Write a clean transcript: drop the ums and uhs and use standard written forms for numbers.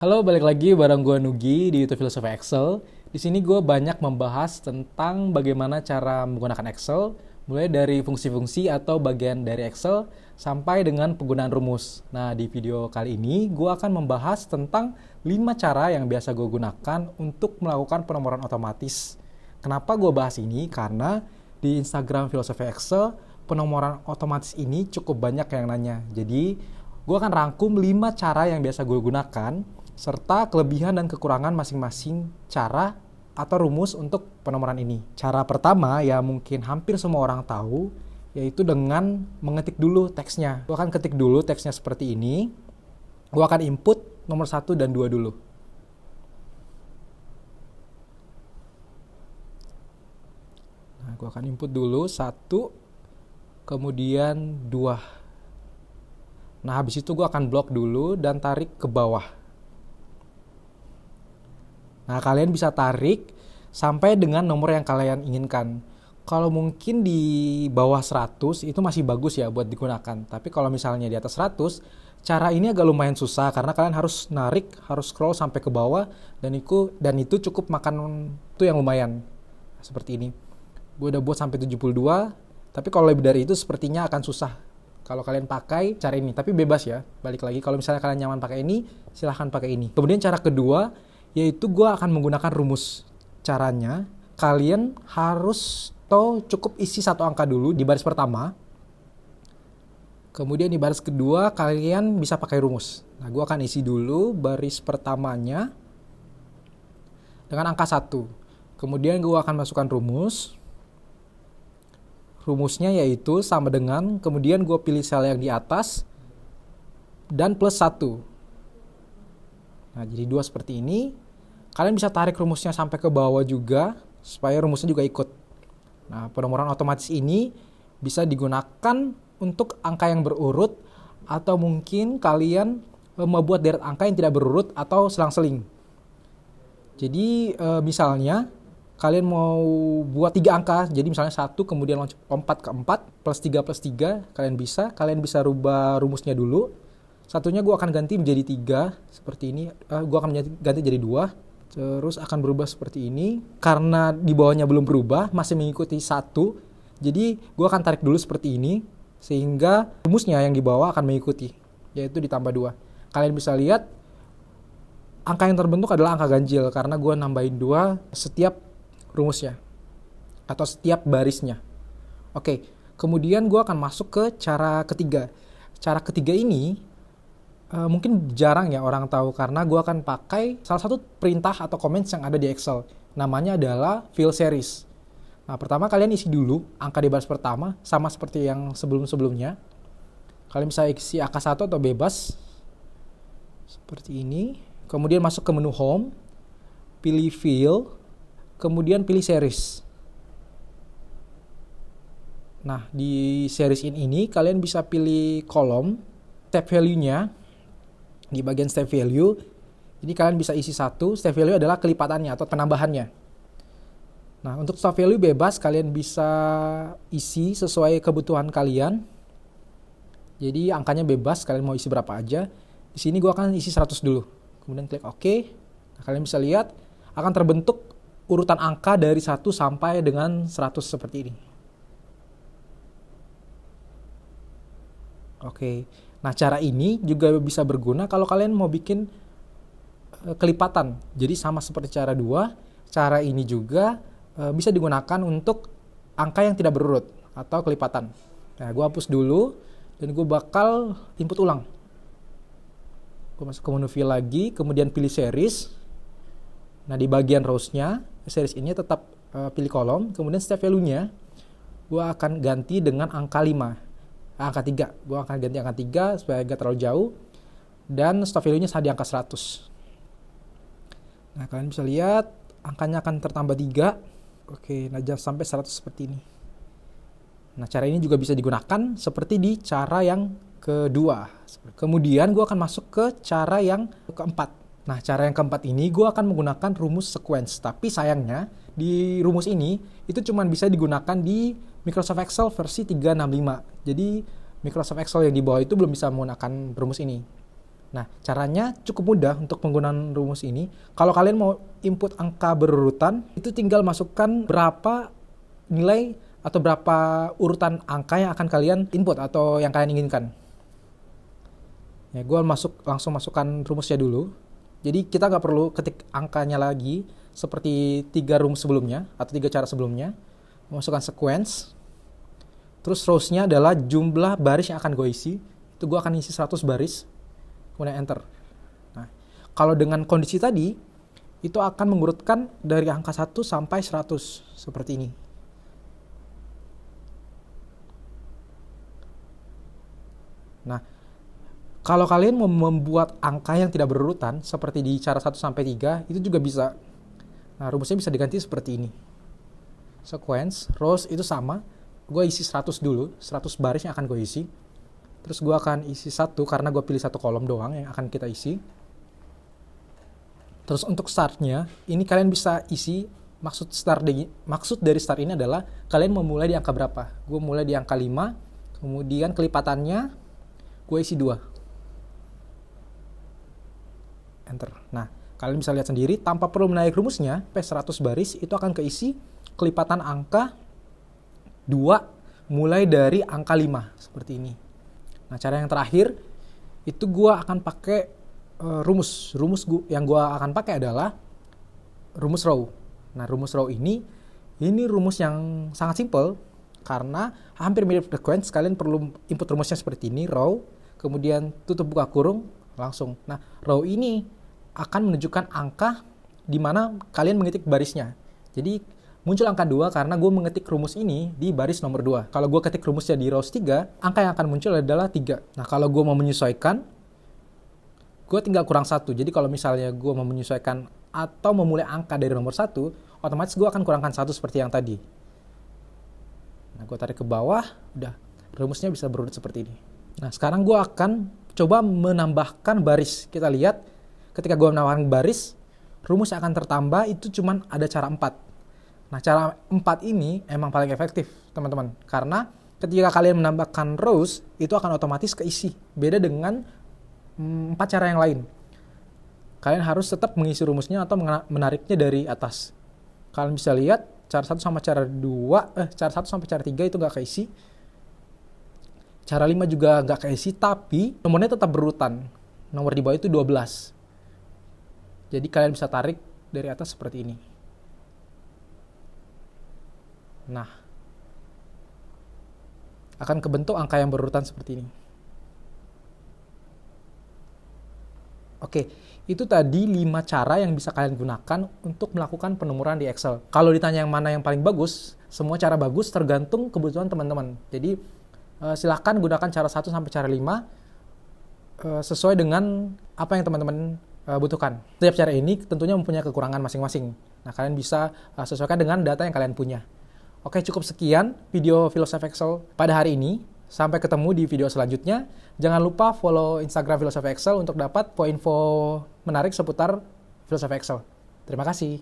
Halo, balik lagi bareng gue Nugi di YouTube Filosofi Excel. Di sini gue banyak membahas tentang bagaimana cara menggunakan Excel, mulai dari fungsi-fungsi atau bagian dari Excel sampai dengan penggunaan rumus. Nah, di video kali ini gue akan membahas tentang 5 cara yang biasa gue gunakan untuk melakukan penomoran otomatis. Kenapa gue bahas ini? Karena di Instagram Filosofi Excel, penomoran otomatis ini cukup banyak yang nanya. Jadi, gue akan rangkum 5 cara yang biasa gue gunakan serta kelebihan dan kekurangan masing-masing cara atau rumus untuk penomoran ini. Cara pertama ya mungkin hampir semua orang tahu, yaitu dengan mengetik dulu teksnya. Gue akan ketik dulu teksnya seperti ini. Gue akan input nomor 1 dan 2 dulu. Nah, gue akan input dulu 1, kemudian 2. Nah, habis itu gue akan blok dulu dan tarik ke bawah. Nah, kalian bisa tarik sampai dengan nomor yang kalian inginkan. Kalau mungkin di bawah 100 itu masih bagus ya buat digunakan. Tapi kalau misalnya di atas 100, cara ini agak lumayan susah karena kalian harus narik, harus scroll sampai ke bawah dan itu cukup makan waktu yang lumayan. Seperti ini. Gue udah buat sampai 72, tapi kalau lebih dari itu sepertinya akan susah kalau kalian pakai cara ini. Tapi bebas ya, balik lagi kalau misalnya kalian nyaman pakai ini, silahkan pakai ini. Kemudian cara kedua, yaitu gue akan menggunakan rumus. Caranya, kalian harus cukup isi satu angka dulu di baris pertama. Kemudian di baris kedua, kalian bisa pakai rumus. Nah, gue akan isi dulu baris pertamanya dengan angka 1. Kemudian gue akan masukkan rumus. Rumusnya yaitu sama dengan, kemudian gue pilih sel yang di atas, dan plus 1. Nah, jadi 2 seperti ini. Kalian bisa tarik rumusnya sampai ke bawah juga, supaya rumusnya juga ikut. Nah, penomoran otomatis ini bisa digunakan untuk angka yang berurut, atau mungkin kalian membuat deret angka yang tidak berurut atau selang-seling. Jadi, misalnya, kalian mau buat 3 angka, jadi misalnya 1, kemudian lompat ke 4, plus 3, kalian bisa rubah rumusnya dulu. Satunya gue akan ganti menjadi 3, seperti ini. Gue akan ganti jadi 2, terus akan berubah seperti ini. Karena di bawahnya belum berubah, masih mengikuti 1, jadi gue akan tarik dulu seperti ini, sehingga rumusnya yang di bawah akan mengikuti, yaitu ditambah 2. Kalian bisa lihat, angka yang terbentuk adalah angka ganjil, karena gue nambahin 2 setiap rumusnya, atau setiap barisnya. Oke, kemudian gue akan masuk ke cara ketiga. Cara ketiga ini, mungkin jarang ya orang tahu karena gue akan pakai salah satu perintah atau comments yang ada di Excel. Namanya adalah fill series. Nah, pertama kalian isi dulu angka di baris pertama, sama seperti yang sebelum-sebelumnya. Kalian bisa isi angka 1 atau bebas. Seperti ini. Kemudian masuk ke menu home, pilih fill, kemudian pilih series. Nah, di series ini kalian bisa pilih kolom, step value-nya. Di bagian step value, ini kalian bisa isi 1, step value adalah kelipatannya atau penambahannya. Nah, untuk step value bebas, kalian bisa isi sesuai kebutuhan kalian. Jadi angkanya bebas, kalian mau isi berapa aja. Di sini gue akan isi 100 dulu. Kemudian klik OK. Nah, kalian bisa lihat akan terbentuk urutan angka dari 1 sampai dengan 100 seperti ini. Oke. Nah, cara ini juga bisa berguna kalau kalian mau bikin kelipatan. Jadi sama seperti cara 2, cara ini juga bisa digunakan untuk angka yang tidak berurut atau kelipatan. Nah, gue hapus dulu dan gue bakal input ulang. Gue masuk ke menu fill lagi, kemudian pilih series. Nah, di bagian rows-nya, series ini tetap pilih kolom, kemudian step value-nya gue akan ganti dengan angka 5. Angka 3, gue akan ganti angka 3 supaya gak terlalu jauh, dan stop value-nya di angka 100. Nah, kalian bisa lihat angkanya akan tertambah 3. Oke, nah jangan sampai 100 seperti ini. Nah, cara ini juga bisa digunakan seperti di cara yang kedua. Kemudian gue akan masuk ke cara yang keempat. Nah, cara yang keempat ini gue akan menggunakan rumus sequence, tapi sayangnya di rumus ini itu cuma bisa digunakan di Microsoft Excel versi 365. Jadi Microsoft Excel yang di bawah itu belum bisa menggunakan rumus ini. Nah, caranya cukup mudah untuk penggunaan rumus ini. Kalau kalian mau input angka berurutan, itu tinggal masukkan berapa nilai atau berapa urutan angka yang akan kalian input atau yang kalian inginkan. Ya, gue langsung masukkan rumusnya dulu. Jadi kita nggak perlu ketik angkanya lagi seperti 3 rumus sebelumnya atau 3 cara sebelumnya. Masukkan sequence. Terus rows-nya adalah jumlah baris yang akan gue isi. Itu gue akan isi 100 baris. Kemudian enter. Nah, kalau dengan kondisi tadi, itu akan mengurutkan dari angka 1 sampai 100. Seperti ini. Nah, kalau kalian mau membuat angka yang tidak berurutan, seperti di cara 1 sampai 3, itu juga bisa. Nah, rumusnya bisa diganti seperti ini. Sequence, rows itu sama. Gue isi 100 dulu, 100 baris yang akan gue isi. Terus gue akan isi 1 karena gue pilih 1 kolom doang yang akan kita isi. Terus untuk startnya, ini kalian bisa isi, maksud dari start ini adalah kalian mau mulai di angka berapa. Gue mulai di angka 5, kemudian kelipatannya gue isi 2. Enter. Nah, kalian bisa lihat sendiri, tanpa perlu menarik rumusnya, P100 baris itu akan keisi kelipatan angka 2 mulai dari angka 5, seperti ini. Nah, cara yang terakhir itu gue akan pakai rumus yang gue akan pakai adalah rumus row. Nah, rumus row ini rumus yang sangat simple karena hampir mirip sequence. Kalian perlu input rumusnya seperti ini, row, kemudian tutup buka kurung, langsung. Nah, row ini akan menunjukkan angka di mana kalian mengetik barisnya. Jadi muncul angka 2 karena gue mengetik rumus ini di baris nomor 2. Kalau gue ketik rumusnya di rows 3, angka yang akan muncul adalah 3. Nah, kalau gue mau menyesuaikan, gue tinggal kurang 1. Jadi kalau misalnya gue mau menyesuaikan atau memulai angka dari nomor 1, otomatis gue akan kurangkan 1 seperti yang tadi. Nah, gue tarik ke bawah, udah. Rumusnya bisa berurut seperti ini. Nah, sekarang gue akan coba menambahkan baris. Kita lihat, ketika gue menambahkan baris, rumus yang akan tertambah itu cuman ada cara 4. Nah, cara 4 ini emang paling efektif, teman-teman. Karena ketika kalian menambahkan rows, itu akan otomatis keisi. Beda dengan 4 cara yang lain. Kalian harus tetap mengisi rumusnya atau menariknya dari atas. Kalian bisa lihat, cara 1 sama cara 2, cara 1 sampai cara 3 itu nggak keisi. Cara 5 juga nggak keisi, tapi nomornya tetap berurutan. Nomor di bawah itu 12. Jadi kalian bisa tarik dari atas seperti ini. Nah, akan kebentuk angka yang berurutan seperti ini. Oke, itu tadi 5 cara yang bisa kalian gunakan untuk melakukan penomoran di Excel. Kalau ditanya yang mana yang paling bagus, semua cara bagus tergantung kebutuhan teman-teman. Jadi, silahkan gunakan cara 1 sampai cara 5 sesuai dengan apa yang teman-teman butuhkan. Setiap cara ini tentunya mempunyai kekurangan masing-masing. Nah, kalian bisa sesuaikan dengan data yang kalian punya. Oke, cukup sekian video Filosofi Excel pada hari ini. Sampai ketemu di video selanjutnya. Jangan lupa follow Instagram Filosofi Excel untuk dapat info menarik seputar Filosofi Excel. Terima kasih.